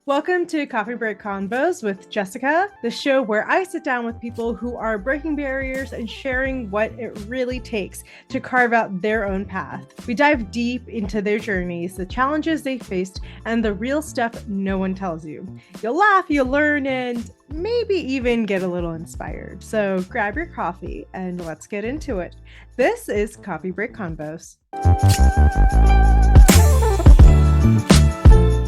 Welcome to Coffee Break Convos with Jessica, the show where I sit down with people who are breaking barriers and sharing what it really takes to carve out their own path. We dive deep into their journeys, the challenges they faced, and the real stuff no one tells you. You'll laugh, you'll learn, and maybe even get a little inspired. So grab your coffee and let's get into it. This is Coffee Break Convos.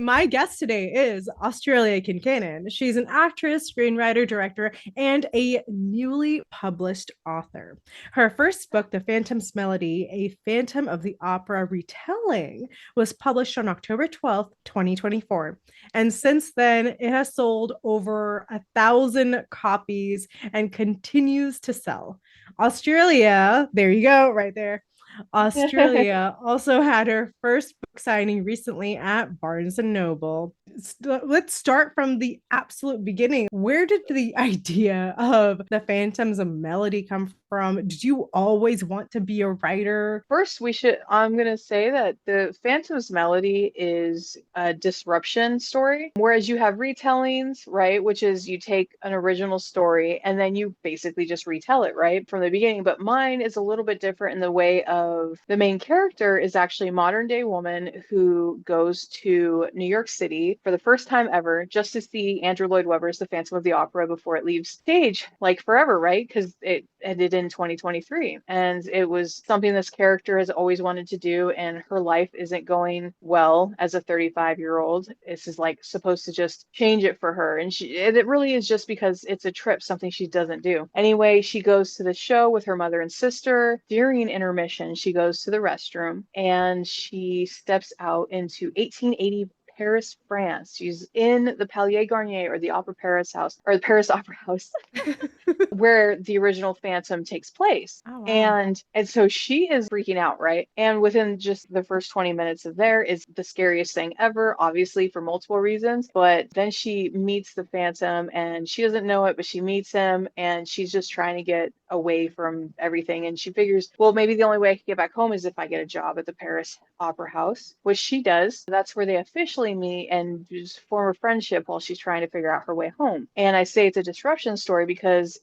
My guest today is Australia Kincannon. She's an actress, screenwriter, director, and a newly published author. Her first book, The Phantom's Melody, a Phantom of the Opera retelling, was published on October 12th, 2024. And since then, it has sold over 1,000 copies and continues to sell. Australia, there you go, right there. Australia also had her first book signing recently at Barnes and Noble. Let's start from the absolute beginning. Where did the idea of the Phantoms of Melody come from? Did you always want to be a writer? First, I'm going to say that the Phantom's Melody is a disruption story, whereas you have retellings, right? Which is you take an original story and then you basically just retell it, right? From the beginning. But mine is a little bit different in the way of the main character is actually a modern day woman who goes to New York City for the first time ever just to see Andrew Lloyd Webber's The Phantom of the Opera before it leaves stage, like forever, right? Because it ended in 2023. And it was something this character has always wanted to do, and her life isn't going well as a 35-year-old. This is like supposed to just change it for her. And it really is just because it's a trip, something she doesn't do. Anyway, she goes to the show with her mother and sister. During intermission, she goes to the restroom and she steps out into 1880 Paris, France. She's in the Palais Garnier or the Opera Paris House or the Paris Opera House where the original Phantom takes place. Oh, wow. And so she is freaking out, right? And within just the first 20 minutes of there is the scariest thing ever, obviously for multiple reasons. But then she meets the Phantom and she doesn't know it, but she meets him and she's just trying to get away from everything. And she figures, well, maybe the only way I can get back home is if I get a job at the Paris Opera House, which she does. That's where they officially meet and just form a friendship while she's trying to figure out her way home. And I say it's a disruption story because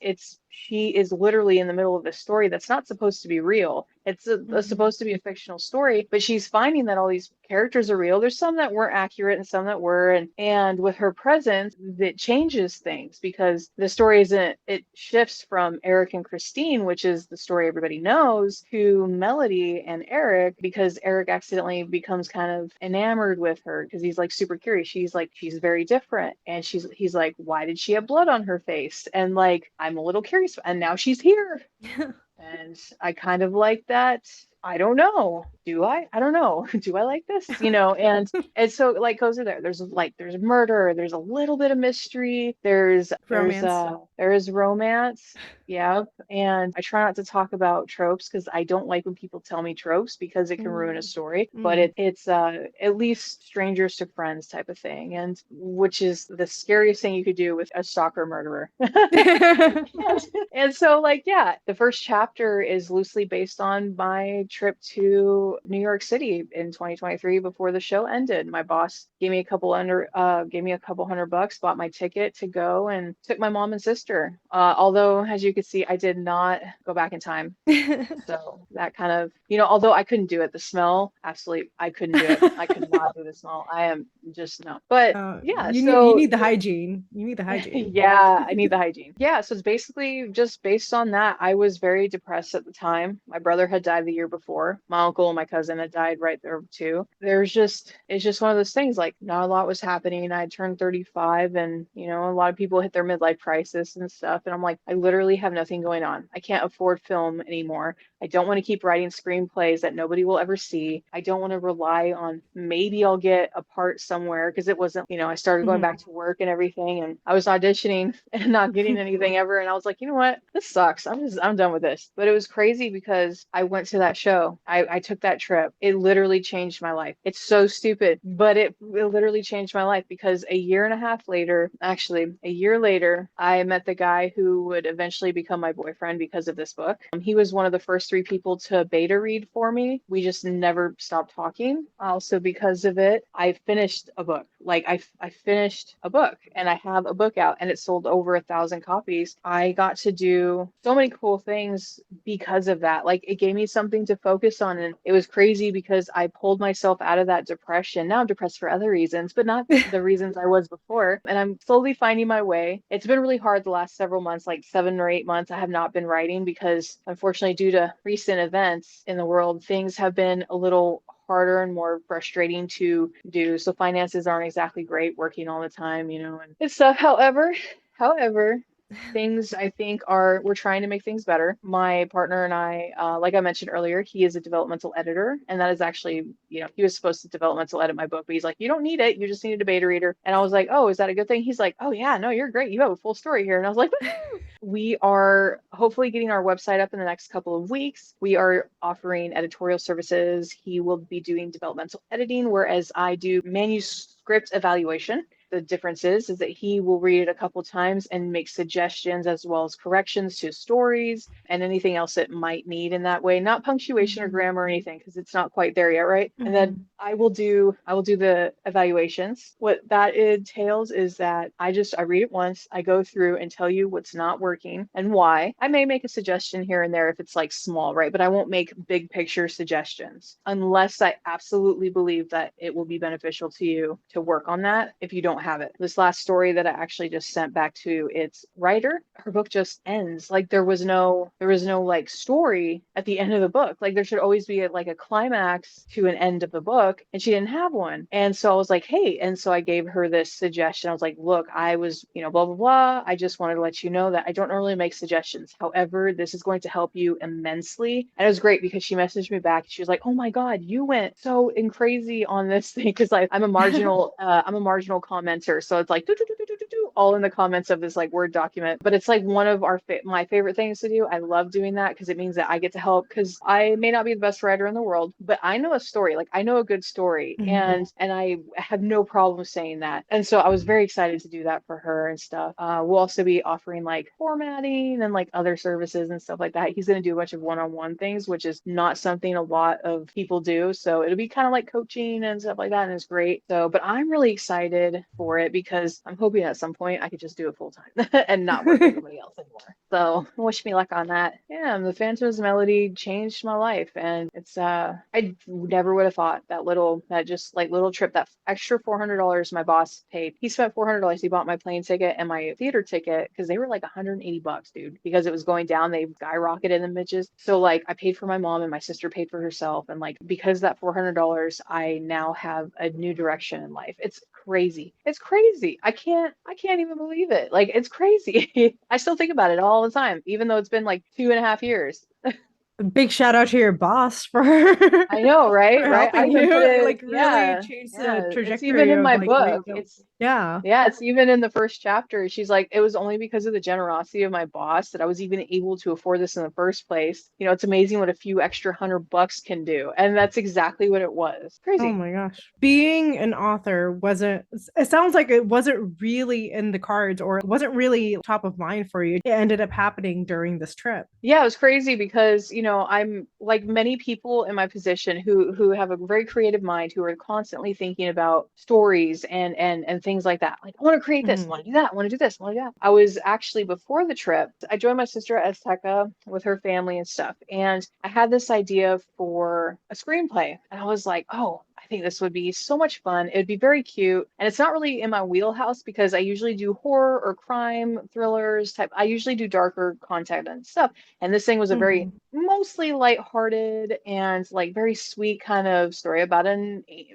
she is literally in the middle of a story that's not supposed to be real. It's supposed to be a fictional story, but she's finding that all these characters are real. There's some that weren't accurate and some that were, and with her presence, that changes things because the story it shifts from Eric and Christine, which is the story everybody knows, to Melody and Eric because Eric accidentally becomes kind of enamored with her because he's like super curious. She's very different, and he's like, why did she have blood on her face? And like, I'm a little curious, and now she's here. And I kind of like that. I don't know. Do I? I don't know. Do I like this? And so like goes in there. There's murder, there's a little bit of mystery, Romance. there is romance. Yeah. And I try not to talk about tropes because I don't like when people tell me tropes because it can ruin a story. But it's at least strangers to friends type of thing. And which is the scariest thing you could do with a stalker murderer. And so like, yeah, the first chapter is loosely based on my trip to New York City in 2023 before the show ended. My boss gave me a couple $100, bought my ticket to go, and took my mom and sister. Although, as you can see, I did not go back in time. So that kind of, although I couldn't do it, the smell, absolutely, I couldn't do it. I could not do the smell. I am just no. But yeah, you need the hygiene. You need the hygiene. Yeah, I need the hygiene. Yeah, so it's basically just based on that. I was very depressed at the time. My brother had died the year before. My uncle and my cousin had died right there too. It's just one of those things, like not a lot was happening. I had turned 35 and, a lot of people hit their midlife crisis and stuff. And I'm like, I literally have nothing going on. I can't afford film anymore. I don't want to keep writing screenplays that nobody will ever see. I don't want to rely on maybe I'll get a part somewhere because it wasn't, I started going back to work and everything, and I was auditioning and not getting anything ever. And I was like, you know what? This sucks. I'm done with this. But it was crazy because I went to that show show. I took that trip. It literally changed my life. It's so stupid, but it literally changed my life because a year and a half later, actually a year later, I met the guy who would eventually become my boyfriend because of this book. He was one of the first three people to beta read for me. We just never stopped talking. Also, because of it, I finished a book. Like I finished a book and I have a book out and it sold over 1,000 copies. I got to do so many cool things because of that. Like it gave me something to focus on. And it was crazy because I pulled myself out of that depression. Now I'm depressed for other reasons, but not the reasons I was before. And I'm slowly finding my way. It's been really hard the last several months, like 7 or 8 months. I have not been writing because unfortunately, due to recent events in the world, things have been a little harder and more frustrating to do. So finances aren't exactly great working all the time, and it's stuff. However, things I think we're trying to make things better. My partner and I, like I mentioned earlier, he is a developmental editor, and that is actually, he was supposed to developmental edit my book, but he's like, you don't need it, you just need a beta reader. And I was like, oh, is that a good thing? He's like, oh yeah, no, you're great, you have a full story here. And I was like, woo! We are hopefully getting our website up in the next couple of weeks. We are offering editorial services. He will be doing developmental editing, whereas I do manuscript evaluation. The difference is that he will read it a couple times and make suggestions as well as corrections to stories and anything else it might need in that way. Not punctuation or Mhm. grammar or anything because it's not quite there yet, right? And then Mhm. I will do the evaluations. What that entails is that I read it once, I go through and tell you what's not working and why. I may make a suggestion here and there if it's like small, right? But I won't make big picture suggestions unless I absolutely believe that it will be beneficial to you to work on that if you don't have it. This last story that I actually just sent back to its writer, her book just ends. Like there was no like story at the end of the book. Like there should always be like a climax to an end of the book, and she didn't have one. And so I was like, hey, and so I gave her this suggestion. I was like, look, I was, blah blah blah. I just wanted to let you know that I don't normally make suggestions. However, this is going to help you immensely. And it was great because she messaged me back. She was like, oh my God, you went so in crazy on this thing because like I'm a marginal commenter, so it's like do, do, do, do, do, do, do, all in the comments of this like Word document. But it's like one of my favorite things to do. I love doing that because it means that I get to help because I may not be the best writer in the world, but I know a story. Like I know a good story, Mhm. and I have no problem saying that. And so I was very excited to do that for her and stuff. We'll also be offering like formatting and like other services and stuff like that. He's going to do a bunch of one-on-one things, which is not something a lot of people do. So it'll be kind of like coaching and stuff like that, and it's great. So, but I'm really excited for it because I'm hoping at some point I could just do it full time and not work for somebody else anymore. So wish me luck on that. Yeah, the Phantom's Melody changed my life, and it's I never would have thought that just like little trip, that extra $400 my boss paid. He spent $400. He bought my plane ticket and my theater ticket because they were like $180, dude, because it was going down. They skyrocketed in the bitches. So like I paid for my mom and my sister paid for herself, and like because that $400, I now have a new direction in life. It's crazy. It's crazy. I can't even believe it. Like it's crazy. I still think about it all the time, even though it's been like 2.5 years. Big shout out to your boss for I know, for right? Right. I helping even put you it, like really yeah, change the yeah. It's even trajectory in of my like where you book. go. Yeah. Yeah, it's even in the first chapter. She's like, it was only because of the generosity of my boss that I was even able to afford this in the first place. It's amazing what a few extra $100 can do. And that's exactly what it was. Oh Crazy. my gosh. Being an author wasn't, it sounds like it wasn't really in the cards or it wasn't really top of mind for you. It ended up happening during this trip. Yeah, it was crazy because, I'm like many people in my position who have a very creative mind, who are constantly thinking about stories and things like that. Like, I want to create this, I Mhm. want to do that, I want to do this, I want to do that. I was actually before the trip, I joined my sister at Azteca with her family and stuff, and I had this idea for a screenplay, and I was like, oh, I think this would be so much fun. It would be very cute. And it's not really in my wheelhouse because I usually do horror or crime thrillers type. I usually do darker content and stuff. And this thing was a very Mhm. mostly lighthearted and like very sweet kind of story about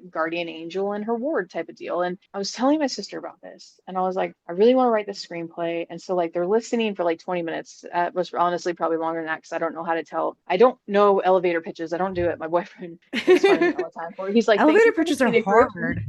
guardian angel and her ward type of deal. And I was telling my sister about this, and I was like, I really want to write this screenplay. And so like they're listening for like 20 minutes. It was honestly probably longer than that because I don't know how to tell. I don't know elevator pitches. I don't do it. My boyfriend makes fun of me all the time for it. He's like, thank Elevator you for the pitches are scenic route. hard.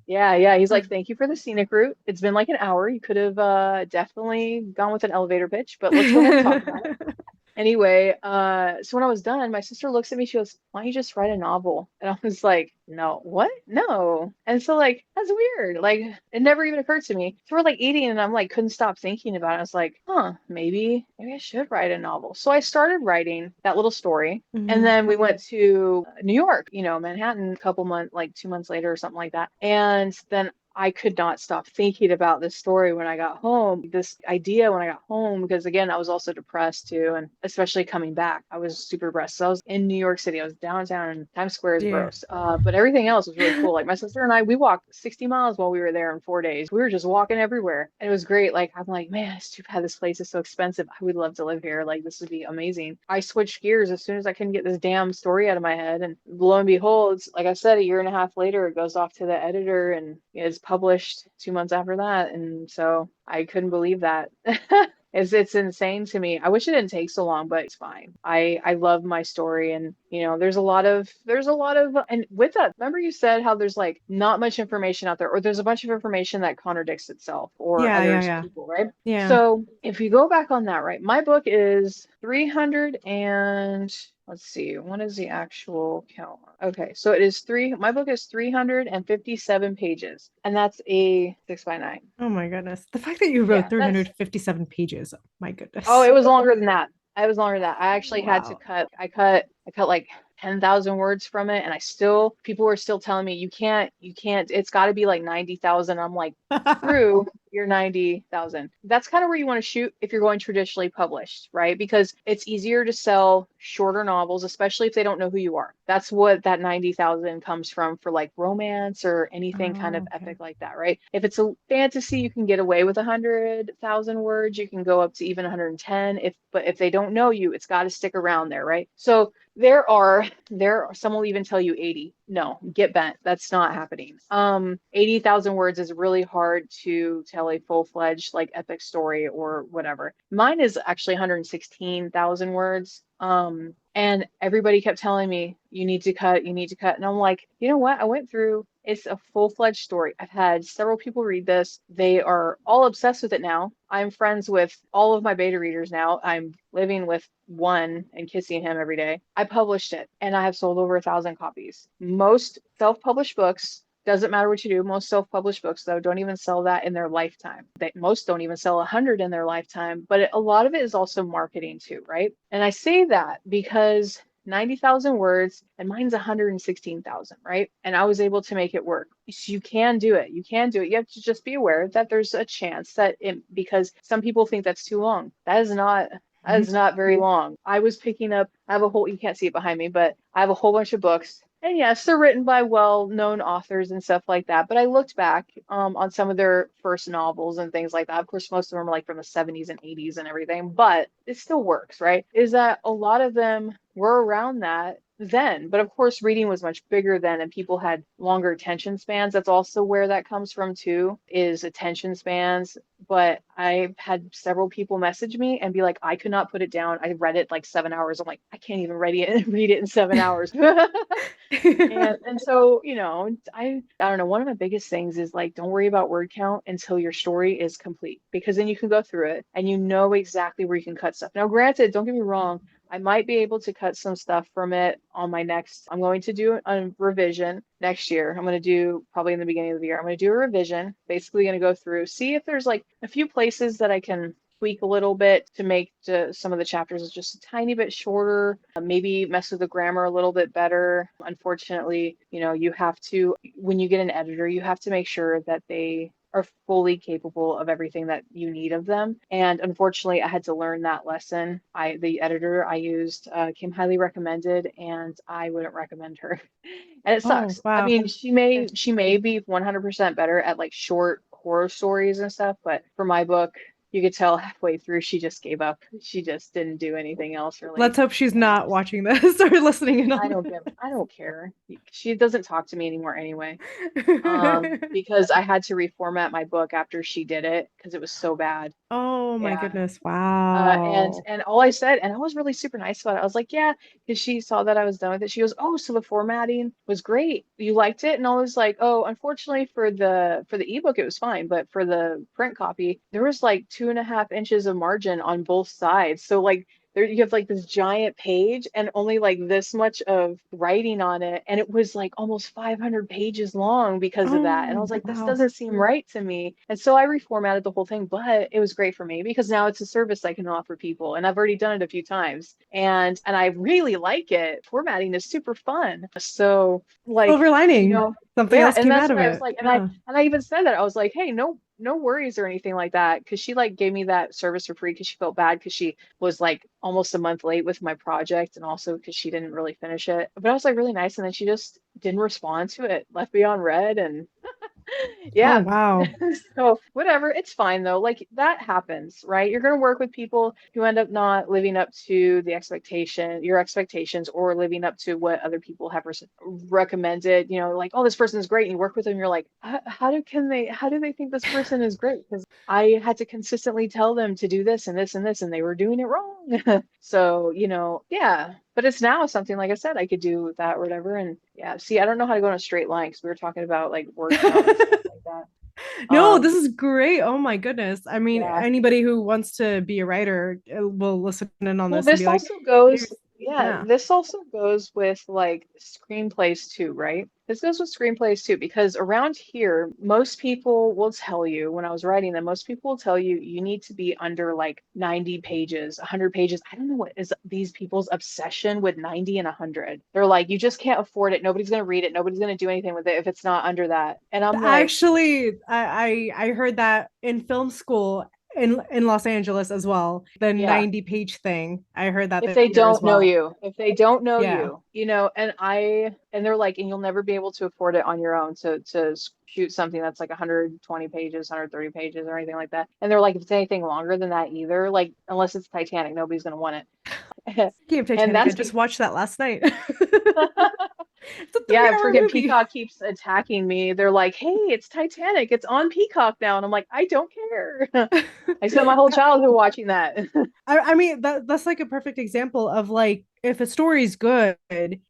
Yeah, yeah. He's like, thank you for the scenic route. It's been like an hour. You could have definitely gone with an elevator pitch, but let's go ahead and talk about it. Anyway, so when I was done, my sister looks at me, she goes, "Why don't you just write a novel?" And I was like, "No, what? No." And so like that's weird. Like it never even occurred to me. So we're like eating and I'm like couldn't stop thinking about it. I was like, huh, maybe I should write a novel. So I started writing that little story. And Mhm. then we went to New York, Manhattan, a couple months, like 2 months later or something like that. And then I could not stop thinking about this story when I got home, this idea when I got home, because again, I was also depressed too. And especially coming back, I was super depressed. So I was in New York City, I was downtown, and Times Square is Yeah. gross. But everything else was really cool. Like my sister and I, we walked 60 miles while we were there in 4 days. We were just walking everywhere. And it was great. Like, I'm like, man, it's too bad this place is so expensive. I would love to live here. Like, this would be amazing. I switched gears as soon as I couldn't get this damn story out of my head. And lo and behold, like I said, a year and a half later, it goes off to the editor and is published 2 months after that. And so I couldn't believe that. It's insane to me. I wish it didn't take so long, but it's fine. I love my story, and there's a lot of and with that, remember you said how there's like not much information out there, or there's a bunch of information that contradicts itself or Yeah, yeah, others yeah. people, right? Yeah. So if you go back on that, right, my book is 300 and let's see, what is the actual count? Okay, so my book is 357 pages, and that's a 6 by 9. Oh my goodness. The fact that you wrote Yeah, that's 357 pages. Oh my Oh, goodness. it was longer than that. It was longer than that. I actually had to Wow. cut like 10,000 words from it, and people were still telling me you can't, it's got to be like 90,000. I'm like, screw your 90,000. That's kind of where you want to shoot if you're going traditionally published, right? Because it's easier to sell shorter novels, especially if they don't know who you are. That's what that 90,000 comes from for like romance or anything kind Oh, of okay. epic like that, right? If it's a fantasy, you can get away with 100,000 words. You can go up to even 110. But if they don't know you, it's got to stick around there, right? So some will even tell you 80. No, get bent. That's not happening. 80,000 words is really hard to tell a full-fledged like epic story or whatever. Mine is actually 116,000 words. And everybody kept telling me, you need to cut. And I'm like, you know what? I went through, it's a full-fledged story. I've had several people read this. They are all obsessed with it now. I'm friends with all of my beta readers now. I'm living with one and kissing him every day. I published it and I have sold over 1,000 copies. Most self-published books, doesn't matter what you do. Most self-published books, though, don't even sell that in their lifetime. Most don't even sell 100 in their lifetime. But a lot of it is also marketing too, right? And I say that because 90,000 words and mine's 116,000, right? And I was able to make it work. So you can do it. You can do it. You have to just be aware that there's a chance because some people think that's too long. That is not very long. I have a whole, you can't see it behind me, but I have a whole bunch of books. And yes, they're written by well-known authors and stuff like that. But I looked back on some of their first novels and things like that. Of course, most of them are like from the 70s and 80s and everything, but it still works, right? Is that a lot of them were around that then. But of course, reading was much bigger then, and people had longer attention spans. That's also where that comes from too, is attention spans. But I had several people message me and be like, I could not put it down. I read it like 7 hours. I'm like, I can't even read it in 7 hours. And so, I don't know, one of my biggest things is like don't worry about word count until your story is complete, because then you can go through it and you know exactly where you can cut stuff. Now, granted, don't get me wrong, I might be able to cut some stuff from it on my next. I'm going to do a revision next year. I'm going to do probably in the beginning of the year. I'm going to do a revision, basically going to go through, see if there's like a few places that I can tweak a little bit to make some of the chapters just a tiny bit shorter, maybe mess with the grammar a little bit better. Unfortunately, you have to, when you get an editor, you have to make sure that they are fully capable of everything that you need of them. And unfortunately, I had to learn that lesson. The editor I used came highly recommended, and I wouldn't recommend her. And it Oh, sucks. I wow. mean, she may be 100% better at like short horror stories and stuff, but for my book, you could tell halfway through she just gave up. She just didn't do anything else really. Let's hope she's And not watching this or listening in on I don't care. She doesn't talk to me anymore anyway. this. Because I had to reformat my book after she did it because it was so bad. Oh my Yeah. goodness. And Wow. and all I said, and I was really super nice about it. I was like, yeah, because she saw that I was done with it. She goes, oh, so the formatting was great. You liked it? And I was like, oh, unfortunately for the ebook, it was fine, but for the print copy, there was like 2.5 inches of margin on both sides. So like there you have like this giant page and only like this much of writing on it, and it was like almost 500 pages long because of that. And I Oh, was like, this wow. doesn't seem right to me. And so I reformatted the whole thing, but it was great for me because now it's a service I can offer people, and I've already done it a few times, and I really like it. Formatting is super fun. So like, Silver you lining. know, Something yeah, else and came that's out of what I was it. like, Yeah. and I even said that I was like, hey, no worries or anything like that, because she like gave me that service for free because she felt bad because she was like almost a month late with my project, and also because she didn't really finish it. But I was like really nice, and then she just didn't respond to it, left me on red, and Oh, yeah. wow. So whatever, it's fine though. Like that happens, right? You're gonna work with people who end up not living up to your expectations, or living up to what other people have recommended. You know, like, oh, this person is great, and you work with them, you're like, how do they think this person is great? Because I had to consistently tell them to do this and this and this, and they were doing it wrong. So, yeah. But it's now something, like I said, I could do with that or whatever. And yeah, see, I don't know how to go in a straight line because we were talking about like word count and stuff like that. No, this Um, is great. Oh my goodness. I mean, yeah. anybody who wants to be a writer will listen in on Well, this and be this like, also goes, here's, yeah, yeah. this also goes with like screenplays too, right? This goes with screenplays too, because around here, most people will tell you, when I was writing them, most people will tell you you need to be under like 90 pages, 100 pages. I don't know what is these people's obsession with 90 and 100. They're like, you just can't afford it. Nobody's going to read it. Nobody's going to do anything with it if it's not under that. And I'm like, Actually, I heard that in film school in Los Angeles as well. The yeah. 90-page thing. I heard that If they there as don't know well. you, if they don't know Yeah. you, and they're like, and you'll never be able to afford it on your own to shoot something that's like 120 pages, 130 pages, or anything like that. And they're like, if it's anything longer than that, either, like, unless it's Titanic, nobody's gonna want it. Game of And Titanic. I that's just be watched that last night. It's a Yeah, 3 hour freaking movie. Peacock keeps attacking me. They're like, hey, it's Titanic. It's on Peacock now. And I'm like, I don't care. I spent my whole childhood watching that. I mean that's like a perfect example of like if a story's good,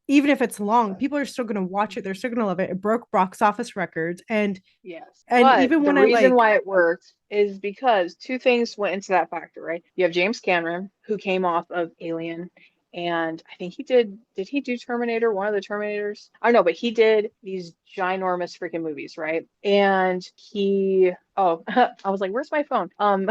even if it's long, people are still gonna watch it. They're still gonna love it. It broke box office records, Yes. and But even the when I reason like, why it worked is because two things went into that factor, right? You have James Cameron, who came off of Alien, and I think did he do Terminator, one of the Terminators? I don't know, but he did these ginormous freaking movies, right? And oh, I was like, where's my phone? I was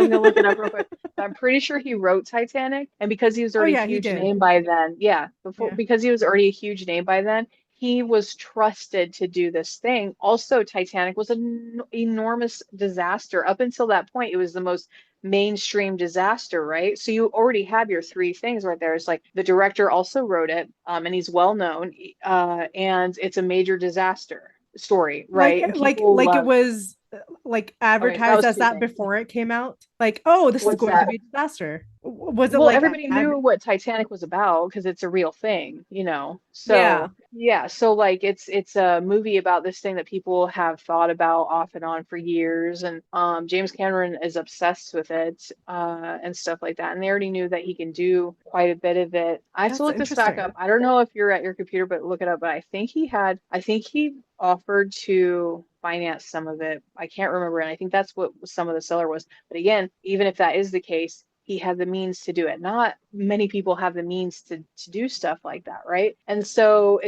gonna look it up real quick. I'm pretty sure he wrote Titanic, and because he was oh already a yeah, he huge did. name by then, yeah, Yeah, because he was already a huge name by then, he was trusted to do this thing. Also, Titanic was an enormous disaster. Up until that point, it was the most mainstream disaster, right? So you already have your three things right there. It's like the director also wrote it, and he's well known, and it's a major disaster story, right? And people like it love. was like Okay, that advertised was as two that things. before it came out. Like, oh, this is What's going to that? be a disaster. Was it Well, like everybody knew what Titanic was about because it's a real thing. Yeah, So yeah, so like it's a movie about this thing that people have thought about off and on for years, and James Cameron is obsessed with it, and stuff like that. And they already knew that he can do quite a bit of it. I have to that's look this back up. interesting. I don't know if you're at your computer, but look it up. But I think he offered to finance some of it. I can't remember, and I think that's what some of the seller was. But again, even if that is the case, he had the means to do it. Not many people have the means to do stuff like that, right? And so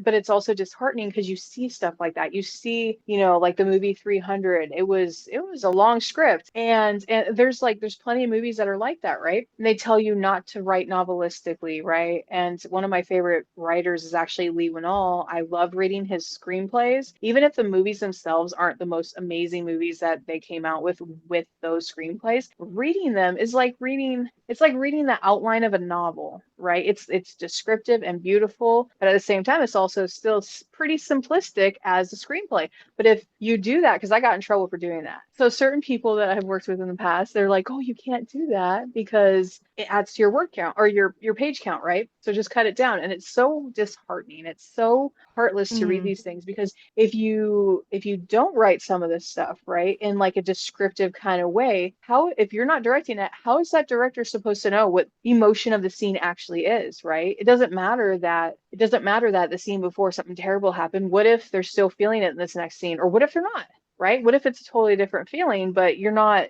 but it's also disheartening because you see stuff like that. You see, like the movie 300. It was a long script, and there's plenty of movies that are like that, right? And they tell you not to write novelistically, right? And one of my favorite writers is actually Lee Winnall. I love reading his screenplays, even if the movies themselves aren't the most amazing movies that they came out with those screenplays. Reading them is like reading the outline of a novel, right? It's descriptive and beautiful, but at the same time, it's also still pretty simplistic as a screenplay. But if you do that, because I got in trouble for doing that. So certain people that I've worked with in the past, they're like, "Oh, you can't do that because it adds to your word count or your page count, right? So just cut it down." And it's so disheartening. It's so heartless to read Mm. these things because if you don't write some of this stuff, right, in like a descriptive kind of way, how if you're not directing it, how is that director supposed to know what emotion of the scene actually is, right? It doesn't matter that the scene before something terrible happened. What if they're still feeling it in this next scene? Or what if they're not? Right? What if it's a totally different feeling, but you're not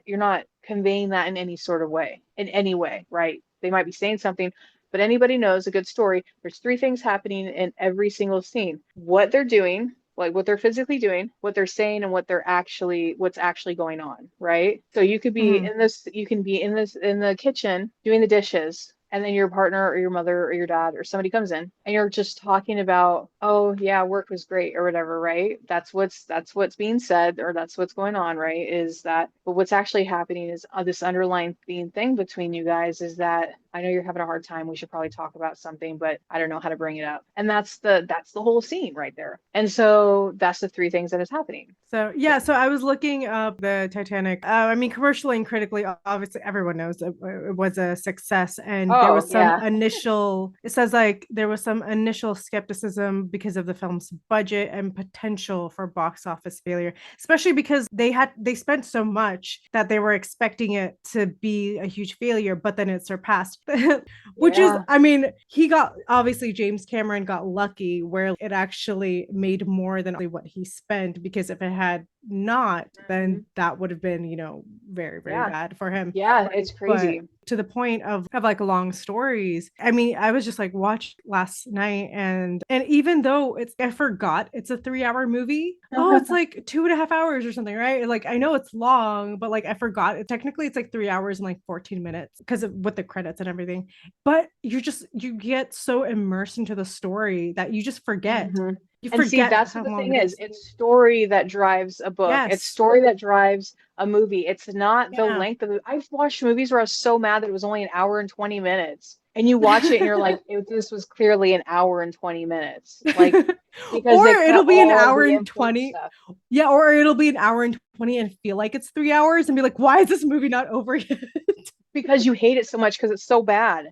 conveying that in any sort of way, in any way, right? they might be saying something, but anybody knows a good story. There's three things happening in every single scene. What they're doing, like what they're physically doing, what they're saying, and what's actually going on, right? So you could be Mhm. in this, you can be in this in the kitchen doing the dishes, and then your partner or your mother or your dad or somebody comes in and you're just talking about, oh yeah, work was great or whatever, right? That's what's being said, or that's what's going on, right? Is that, but what's actually happening is this underlying thing between you guys is that I know you're having a hard time. We should probably talk about something, but I don't know how to bring it up. And that's the whole scene right there. And so that's the three things that is happening. So yeah, Yeah. so I was looking up the Titanic. I mean, commercially and critically, obviously everyone knows it was a success, and there Oh, was some yeah. initial. It says like there was some initial skepticism because of the film's budget and potential for box office failure, especially because they spent so much that they were expecting it to be a huge failure, but then it surpassed. Which is, Yeah. I mean, he got obviously James Cameron got lucky where it actually made more than what he spent, because if it had not, then Mhm. that would have been, very, very Yeah. bad for him. Yeah, it's But crazy. to the point of like long stories, I mean, I was just like watched last night, and even though I forgot it's a 3 hour movie. Oh, it's like 2.5 hours or something, right? Like I know it's long, but like I forgot technically it's like 3 hours and like 14 minutes because of with the credits and everything. But you get so immersed into the story that you just forget. hmm You And see, forget that's what how the long thing it is. is. It's story that drives a book. It's Yes. story that drives a movie. It's not the Yeah. length of it. I've watched movies where I was so mad that it was only an hour and 20 minutes. And you watch it and you're like, this was clearly an hour and 20 minutes. Like, because Or they it'll cut be an all hour the and important 20. stuff. Yeah, or it'll be an hour and 20 and feel like it's 3 hours and be like, why is this movie not over yet? Because you hate it so much because it's so bad.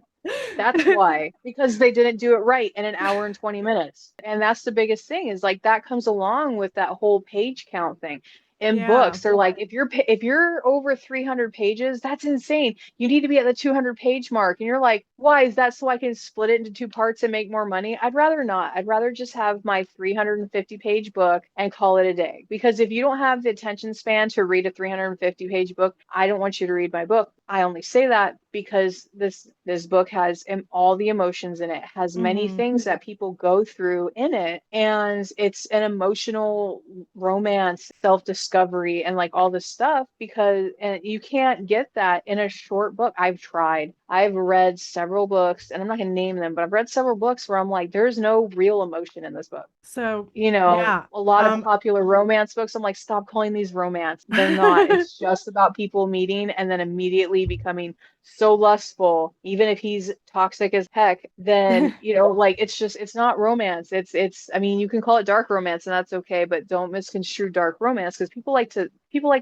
That's why, because they didn't do it right in an hour and 20 minutes. And that's the biggest thing is like that comes along with that whole page count thing. In Yeah. books, they're like, if you're over 300 pages, that's insane. You need to be at the 200 page mark. And you're like, why is that? So I can split it into two parts and make more money? I'd rather not. I'd rather just have my 350 page book and call it a day. Because if you don't have the attention span to read a 350-page book, I don't want you to read my book. I only say that because this book has all the emotions in it, has many Mm-hmm. things that people go through in it, and it's an emotional romance, self-discovery, and like all this stuff because and you can't get that in a short book. I've tried. I've read several books, and I'm not gonna name them, but I've read several books where I'm like, there's no real emotion in this book. So A yeah. lot of popular romance books, I'm like, stop calling these romance. They're not. It's just about people meeting and then immediately becoming so lustful, even if he's toxic as heck, then, like it's not romance. I mean, you can call it dark romance and that's okay, but don't misconstrue dark romance because people like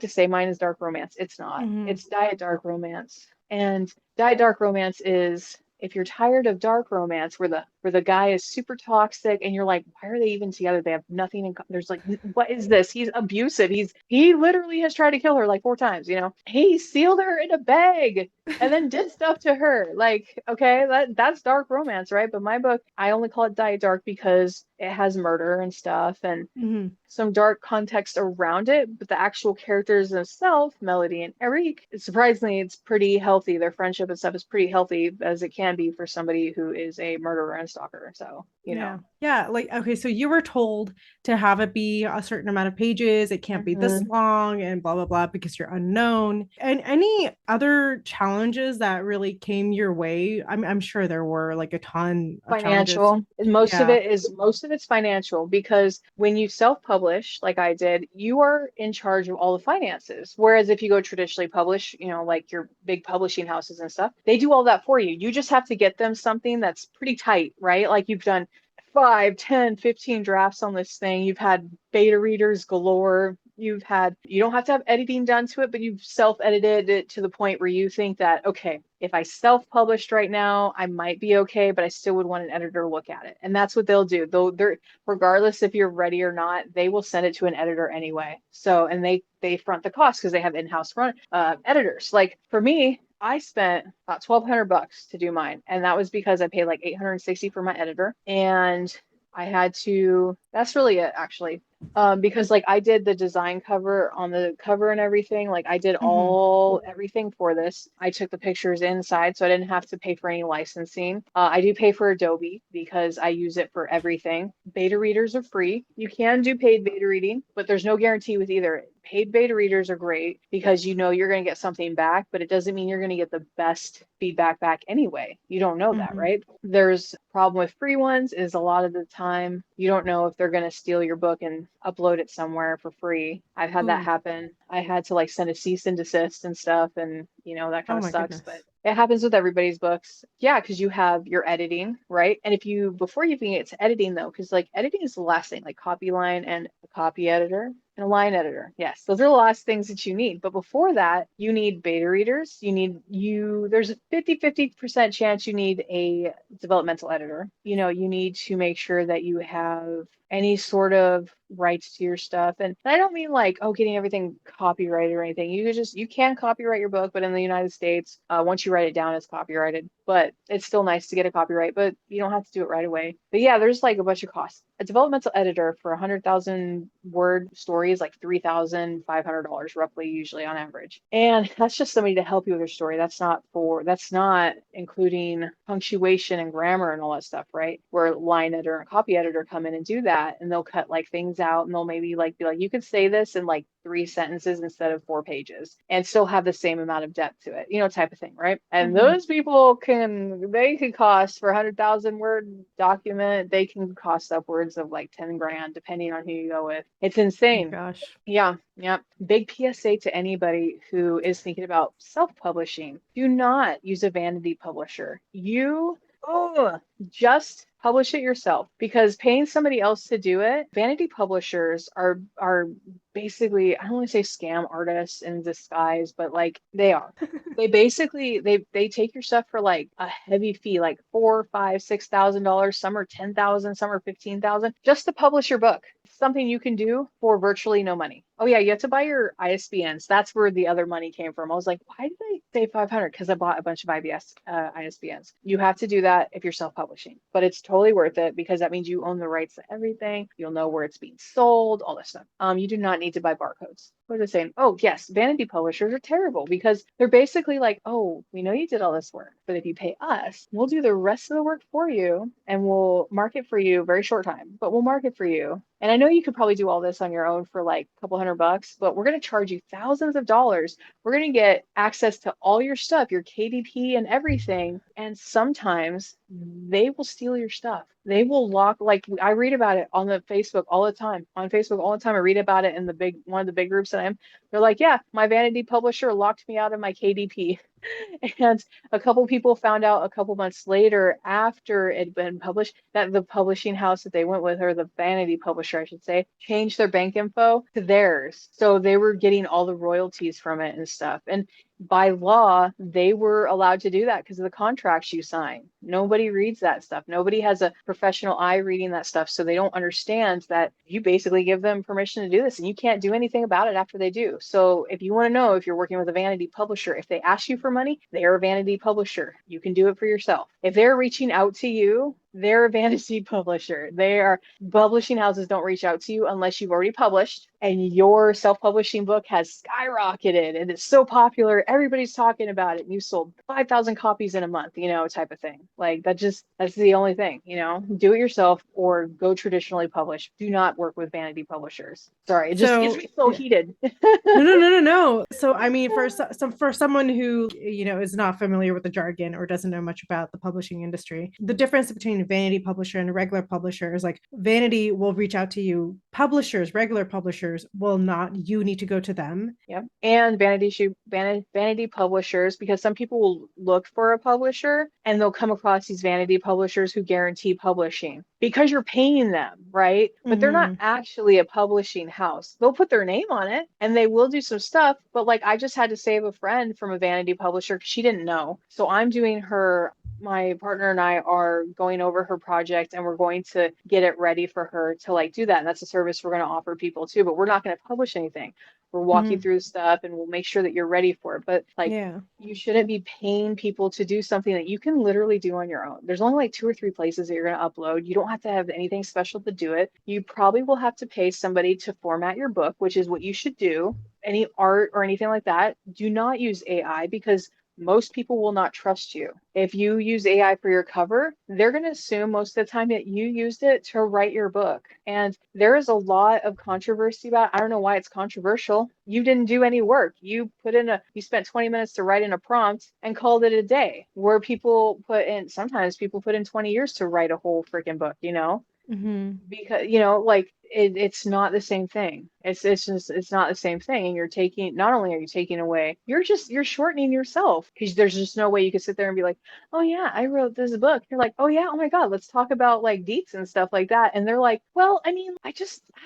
to say mine is dark romance. It's not. Mhm. It's diet dark romance. And diet dark romance is if you're tired of dark romance where the guy is super toxic and you're like, why are they even together? They have nothing in there's like, what is this? He's abusive. He literally has tried to kill her like 4 times. He sealed her in a bag and then did stuff to her. Like, okay, that's dark romance, right? But my book, I only call it diet dark because it has murder and stuff and Mhm. some dark context around it, but the actual characters themselves, Melody and Eric, surprisingly, it's pretty healthy. Their friendship and stuff is pretty healthy as it can be for somebody who is a murderer and stalker. So. Yeah. Yeah. Like, okay, so you were told to have it be a certain amount of pages. It can't be this Mhm. long and blah, blah, blah, because you're unknown. And any other challenges that really came your way? I'm sure there were like a ton of challenges. Financial. Yeah. Most of it's financial because when you self-publish, like I did, you are in charge of all the finances. Whereas if you go traditionally publish, like your big publishing houses and stuff, they do all that for you. You just have to get them something that's pretty tight, right? Like you've done 5, 10, 15 drafts on this thing. You've had beta readers galore. You don't have to have editing done to it, but you've self-edited it to the point where you think that, okay, if I self-published right now, I might be okay, but I still would want an editor to look at it. And that's what they'll do. They're regardless if you're ready or not, they will send it to an editor anyway. So, and they front the cost because they have in-house front editors. Like for me, I spent about $1,200 to do mine, and that was because I paid like $860 for my editor, and I had to. That's really it, actually. Because like I did the design cover on the cover and everything. Like I did Hmm. everything for this. I took the pictures inside, so I didn't have to pay for any licensing. I do pay for Adobe because I use it for everything. Beta readers are free. You can do paid beta reading, but there's no guarantee with either. Paid beta readers are great because you know you're going to get something back, but it doesn't mean you're going to get the best feedback back anyway. You don't know that, Hmm. right? There's a problem with free ones is a lot of the time you don't know if they're going to steal your book and upload it somewhere for free. I've had that Ooh. happen. I had to like send a cease and desist and stuff, and that kind Oh of my sucks, but goodness. it happens with everybody's books. Yeah, because you have your editing, right? And if you, before you even get to editing though, because like editing is the last thing, like copy line and a copy editor and a line editor. Yes, those are the last things that you need. But before that, you need beta readers. There's a 50% chance you need a developmental editor. You need to make sure that you have any sort of rights to your stuff. And I don't mean like, oh, getting everything copyrighted or anything. You can copyright your book, but in the United States, once you write it down, it's copyrighted. But it's still nice to get a copyright, but you don't have to do it right away. But yeah, there's like a bunch of costs. A developmental editor for 100,000 word story is like $3,500 roughly, usually on average. And that's just somebody to help you with your story. That's not including punctuation and grammar and all that stuff, right? Where line editor and copy editor come in and do that, and they'll cut like things out, and they'll maybe like be like, you could say this in like 3 sentences instead of 4 pages and still have the same amount of depth to it, type of thing, right? And Hmm. those people they could cost for a 100,000 word document, they can cost upwards of like 10 grand, depending on who you go with. It's Oh insane. gosh. Yeah, yeah. Big PSA to anybody who is thinking about self-publishing. Do not use a vanity publisher. Oh, just publish it yourself because paying somebody else to do it, vanity publishers are basically, I don't want to say scam artists in disguise, but like they are. They basically they take your stuff for like a heavy fee, like four, five, $6,000. Some are 10,000, some are 15,000, just to publish your book. Something you can do for virtually no money. Oh yeah, you have to buy your ISBNs. That's where the other money came from. I was like, why did I say 500? Because I bought a bunch of ISBNs. You have to do that if you're self-publishing, but it's totally worth it because that means you own the rights to everything. You'll know where it's being sold, all this stuff. You do not need to buy barcodes. What was I saying? Oh yes, vanity publishers are terrible because they're basically like, oh, we know you did all this work, but if you pay us, we'll do the rest of the work for you and we'll market for you very short time, but we'll market for you. And I know you could probably do all this on your own for like a couple $100, but we're going to charge you thousands of dollars. We're going to get access to all your stuff, your KDP and everything. And sometimes they will steal your stuff. They will lock, like I read about it on the Facebook all the time. On Facebook all the time. I read about it in one of the big groups that I'm. They're like, yeah, my vanity publisher locked me out of my KDP. And a couple people found out a couple months later after it had been published that the publishing house that they went with, or the vanity publisher, I should say, changed their bank info to theirs. So they were getting all the royalties from it and stuff. And by law, they were allowed to do that because of the contracts you sign. Nobody reads that stuff. Nobody has a professional eye reading that stuff. So they don't understand that you basically give them permission to do this and you can't do anything about it after they do. So if you want to know if you're working with a vanity publisher, if they ask you for money, they're a vanity publisher. You can do it for yourself. If they're reaching out to you, they're a vanity publisher. Publishing houses don't reach out to you unless you've already published and your self-publishing book has skyrocketed and it's so popular, everybody's talking about it, and you sold 5,000 copies in a month, type of thing. Like that's the only thing, do it yourself or go traditionally publish. Do not work with vanity publishers. Sorry, it just gets So me so yeah. heated. No, no, no, no, no. So, I mean, for someone who is not familiar with the jargon or doesn't know much about the publishing industry, the difference between a vanity publisher and a regular publisher is like vanity will reach out to you. Publishers, regular publishers, will not. You need to go to them. Yep. And vanity publishers, because some people will look for a publisher and they'll come across these vanity publishers who guarantee publishing because you're paying them, right? But they're not Mm-hmm. actually a publishing house. They'll put their name on it and they will do some stuff. But like I just had to save a friend from a vanity publisher because she didn't know. So I'm doing her my partner and I are going over her project and we're going to get it ready for her to like do that. And that's a service we're going to offer people too, but we're not going to publish anything. We'll walk you Hmm. through stuff and we'll make sure that you're ready for it. But like, Yeah. you shouldn't be paying people to do something that you can literally do on your own. There's only like two or three places that you're going to upload. You don't have to have anything special to do it. You probably will have to pay somebody to format your book, which is what you should do. Any art or anything like that, do not use AI because most people will not trust you. If you use AI for your cover, they're going to assume most of the time that you used it to write your book. And there is a lot of controversy about it. I don't know why it's controversial. You didn't do any work. You spent 20 minutes to write in a prompt and called it a day. Where sometimes people put in 20 years to write a whole freaking book, you know? Hmm. Because like it's not the same thing. It's not the same thing. And you're taking not only are you taking away, you're shortening yourself because there's just no way you could sit there and be like, oh yeah, I wrote this book. You're like, oh yeah, oh my God, let's talk about like deets and stuff like that. And they're like, well, I mean, I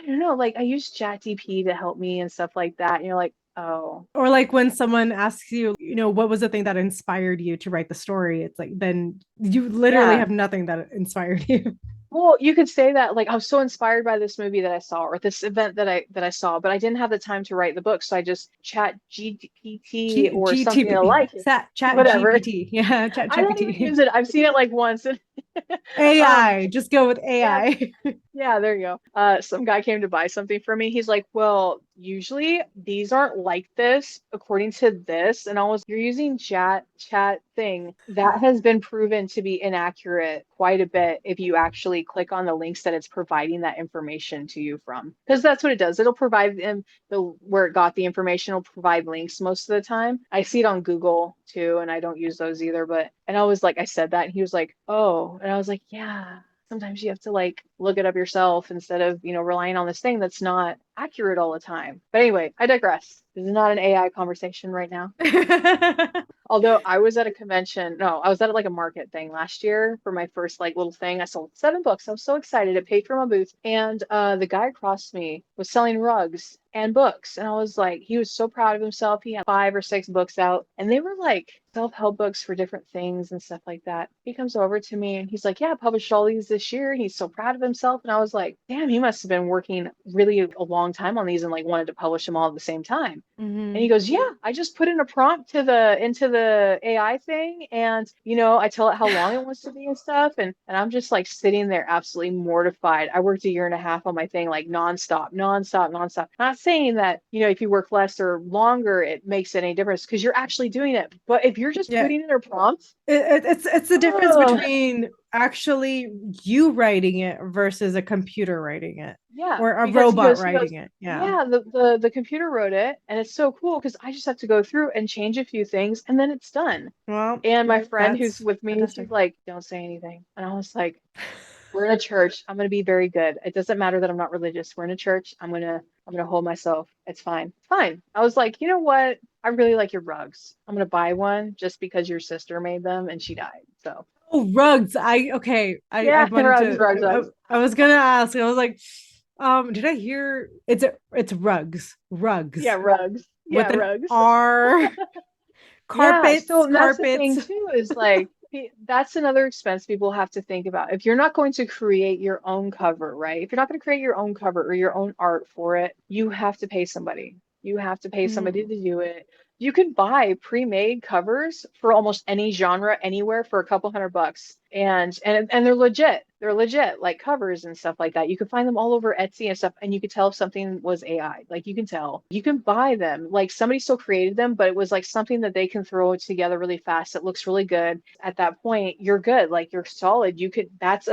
don't know, like I use ChatGPT to help me and stuff like that. And you're like, oh. Or like when someone asks you, what was the thing that inspired you to write the story? It's like then you literally Yeah. have nothing that inspired you. Well, you could say that like I was so inspired by this movie that I saw or this event that I saw, but I didn't have the time to write the book, so I just chat GPT or something GTP, like it. chat Whatever. GPT. Yeah, chat I don't even GPT. use it. I've seen it like once. Um, AI, just go with yeah, AI. yeah, there you go. Some guy came to buy something from me. He's like, well, usually these aren't like this according to this. And you're using chat thing. That has been proven to be inaccurate quite a bit if you actually click on the links that it's providing that information to you from. Because that's what it does. It'll provide them where it got the information, will provide links most of the time. I see it on Google too, and I don't use those either. And I was like, I said that, and he was like, oh, and I was like, yeah, sometimes you have to like look it up yourself instead of, relying on this thing that's not accurate all the time. But anyway, I digress. This is not an AI conversation right now. Although I was at a convention, no, I was at like a market thing last year for my first like little thing. I sold 7 books. I was so excited. It paid for my booth. And the guy across me was selling rugs and books. And I was like, he was so proud of himself. He had 5 or 6 books out, and they were like self-help books for different things and stuff like that. He comes over to me and he's like, yeah, I published all these this year. And he's so proud of himself. And I was like, damn, he must have been working really a long time on these and like wanted to publish them all at the same time. And he Hmm. goes, yeah, I just put in a prompt into the AI thing, and I tell it how long it wants to be and stuff. And I'm just like sitting there absolutely mortified. I worked a year and a half on my thing, like nonstop, nonstop, nonstop. Not saying that, if you work less or longer, it makes any difference because you're actually doing it. But if you're just Yeah, putting in a prompt, it's the difference oh, between actually you writing it versus a computer writing it yeah, or a because robot he goes, writing it. Yeah. yeah, the computer wrote it, and it's so cool because I just have to go through and change a few things, and then it's done. Well, And my friend who's that's with me, she's fantastic. like, don't say anything. And I was like, we're in a church. I'm gonna be very good. It doesn't matter that I'm not religious. We're in a church. I'm gonna hold myself. It's fine. It's fine. I was like, you know what? I really like your rugs. I'm gonna buy one just because your sister made them and she died. So Oh, rugs. I yeah, wanted rugs, to rugs, rugs. I was gonna ask. I was like, did I hear it's rugs. Yeah, Rugs rugs. with Yeah, an rugs. R. Yeah, Carpets, so that's the carpets. thing too, is like that's another expense people have to think about. If you're not going to create your own cover, right? If you're not going to create your own cover or your own art for it, you have to pay somebody. You have to pay somebody Mm, to do it. You can buy pre-made covers for almost any genre anywhere for a couple $100. And they're legit. They're legit, like covers and stuff like that. You can find them all over Etsy and stuff, and you could tell if something was AI. Like you can tell. You can buy them. Like somebody still created them, but it was like something that they can throw together really fast. It looks really good. At that point, you're good. Like you're solid. That's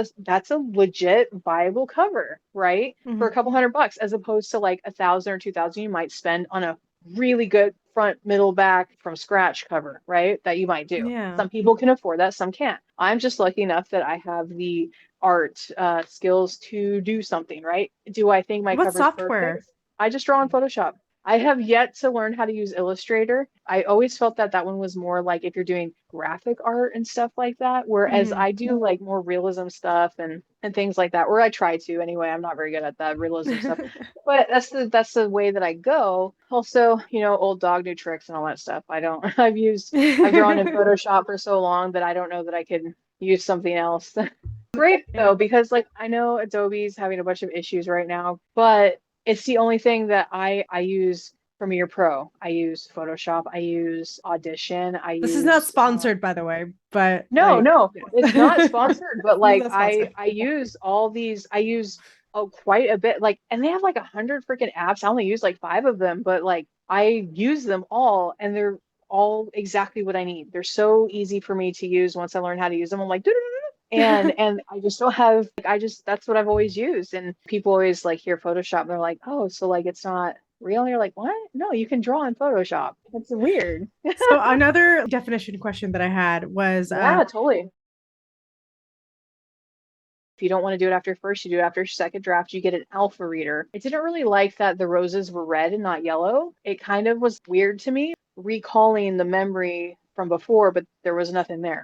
a legit viable cover, right? For a mhm. couple $100, as opposed to like 1,000 or 2,000 you might spend on a really good front, middle, back from scratch cover, right? That you might do. Yeah. Some people can afford that, some can't. I'm just lucky enough that I have the art skills to do something, right? Do I think my What cover's software? perfect? I just draw in Photoshop. I have yet to learn how to use Illustrator. I always felt that that one was more like if you're doing graphic art and stuff like that, whereas Mhm. I do like more realism stuff and things like that, or I try to anyway. I'm not very good at that realism stuff, but that's the way that I go. Also, old dog new tricks and all that stuff. I don't. I've drawn in Photoshop for so long that I don't know that I could use something else. Great Yeah. though, because like I know Adobe's having a bunch of issues right now, but it's the only thing that I use Premiere Pro. I use Photoshop. I use Audition. I This is not use sponsored, by the way, but no, like, no, yeah. it's not sponsored, but This is like not I sponsored. I use all these. I use quite a bit. Like, and they have like 100 freaking apps. I only use like five of them, but like I use them all, and they're all exactly what I need. They're so easy for me to use once I learn how to use them. I'm like, and I just don't have like I just that's what I've always used. And people always like hear Photoshop and they're like, oh, so like it's not real. And you're like, what? No, you can draw in Photoshop. That's weird. So another definition question that I had was Yeah, totally. If you don't want to do it after first, you do it after second draft, you get an alpha reader. I didn't really like that the roses were red and not yellow. It kind of was weird to me, recalling the memory from before, but there was nothing there.